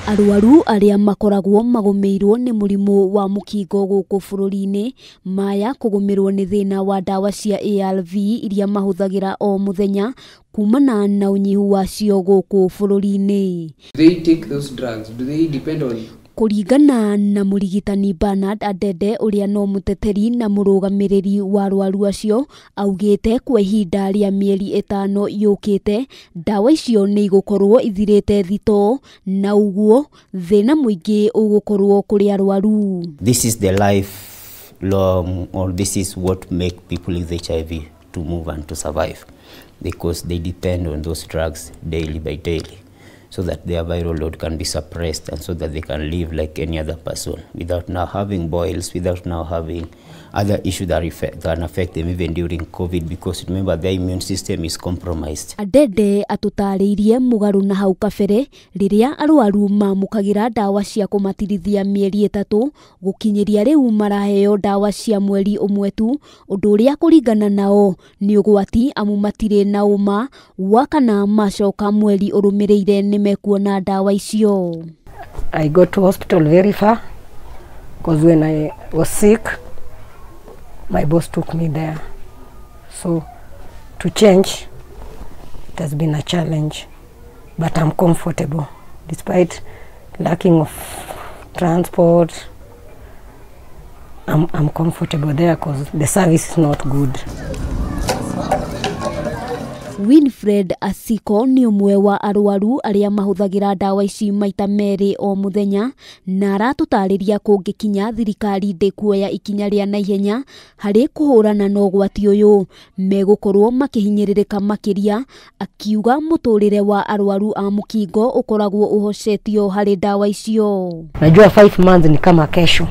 Arwaru aria makoragwo magumiirwo ni murimu wa Mukingo guku bururi-ini maya kugumirwo ni thina wa ndawa cia ARV iria mahuthagira o muthenya kumana na unyihu wacio guku bururi-ini. They take those drugs. Do they depend on Kuringana na murigitani Bernard Adede uria no muteteri na murugamiriri wa arwaru acio augite kwa ihinda ria mieri itano yukite ndawa icio ni igukorwo ithirite thito na uguo thina muingi ugukorwo kuri arwaru. This is the lifelong, or this is what make people with HIV to move and to survive, because they depend on those drugs daily by daily, so that their viral load can be suppressed and so that they can live like any other person without now having boils, without now having other issues that can affect them even during COVID, because remember their immune system is compromised. Adede atutariirie mugaru na hau kabere riria arwaru mamukagira ndawa cia kumatirithia mieri 3 gukinyiria riu maraheo ndawa cia mweri umwe tu, undu uria kuringana nao ni ugwati amu matire na uma wakana macoka mweri urumireire ni mekuona ndawa icio. I got to hospital very far because when I was sick my boss took me there, so to change it has been a challenge, but I'm comfortable despite lacking of transport. I'm comfortable there because the service is not good. Winfred Icigo ni umwe wa arwaru aria mahuthagira ndawa ici maita meri o muthenya na aratutariria kungikinya thirikari ndikuoya ikinya ria naihenya hari kuhurana na ugwati uyu megukorwo makihinyiririka makiria, akiuga muturire wa arwaru a Mukingo ukoragwo uhocetio hari ndawa icio. Najua 5 months ni kama kesho,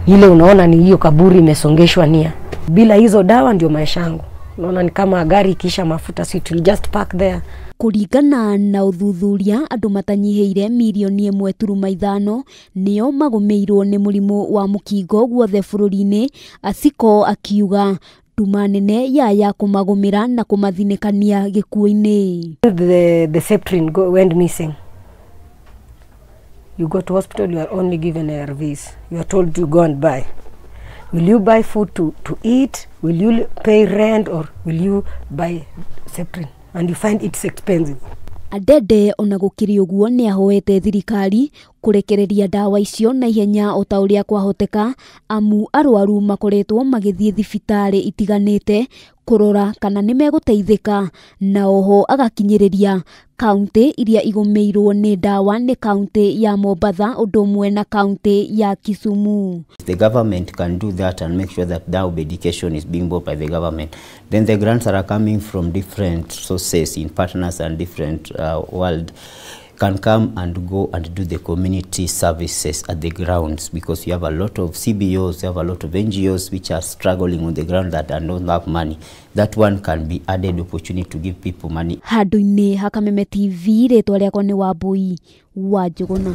ile unaona ni hiyo kaburi imesongeshwa nia. Bila hizo dawa ndio maisha yangu. Unaona ni kama gari kisha mafuta, so it will just park there. Kuringana na uthuthuria andu matanyihiire milioni 1.5 nio magumiirwo ni murimu wa Mukingo guothe bururi-ini. Icigo akiuga tuma nene ya kumagumira na kumathinikania gikuo-ini. The septrin went missing. You go to hospital, you are only given ARVs. You are told to go and buy. Will you buy food to eat? Will you pay rent, or will you buy septrin? And you find it's expensive. Adede ona gukiri uguo ni ahoete thirikari kurekereria ndawa icio na ihenya o ta uria kwahoteka, amu arwaru makoretwo magithie thibitari itiganite kurora kana ni meguteithika, na oho agakinyiriria kaunti iria igumiirwo ni ndawa ni kaunti ya Mombatha udumwe na kaunti ya Kisumu. The government can do that and make sure that now medication is being bought by the government. Then the grants that are coming from different sources in partners and different world can come and go and do the community services at the grounds, because you have a lot of CBOs, you have a lot of NGOs which are struggling on the ground that don't have money. That one can be added opportunity to give people money. Handu-ini ha Kameme TV, ritwa riakwa ni Wambui wa Njuguna.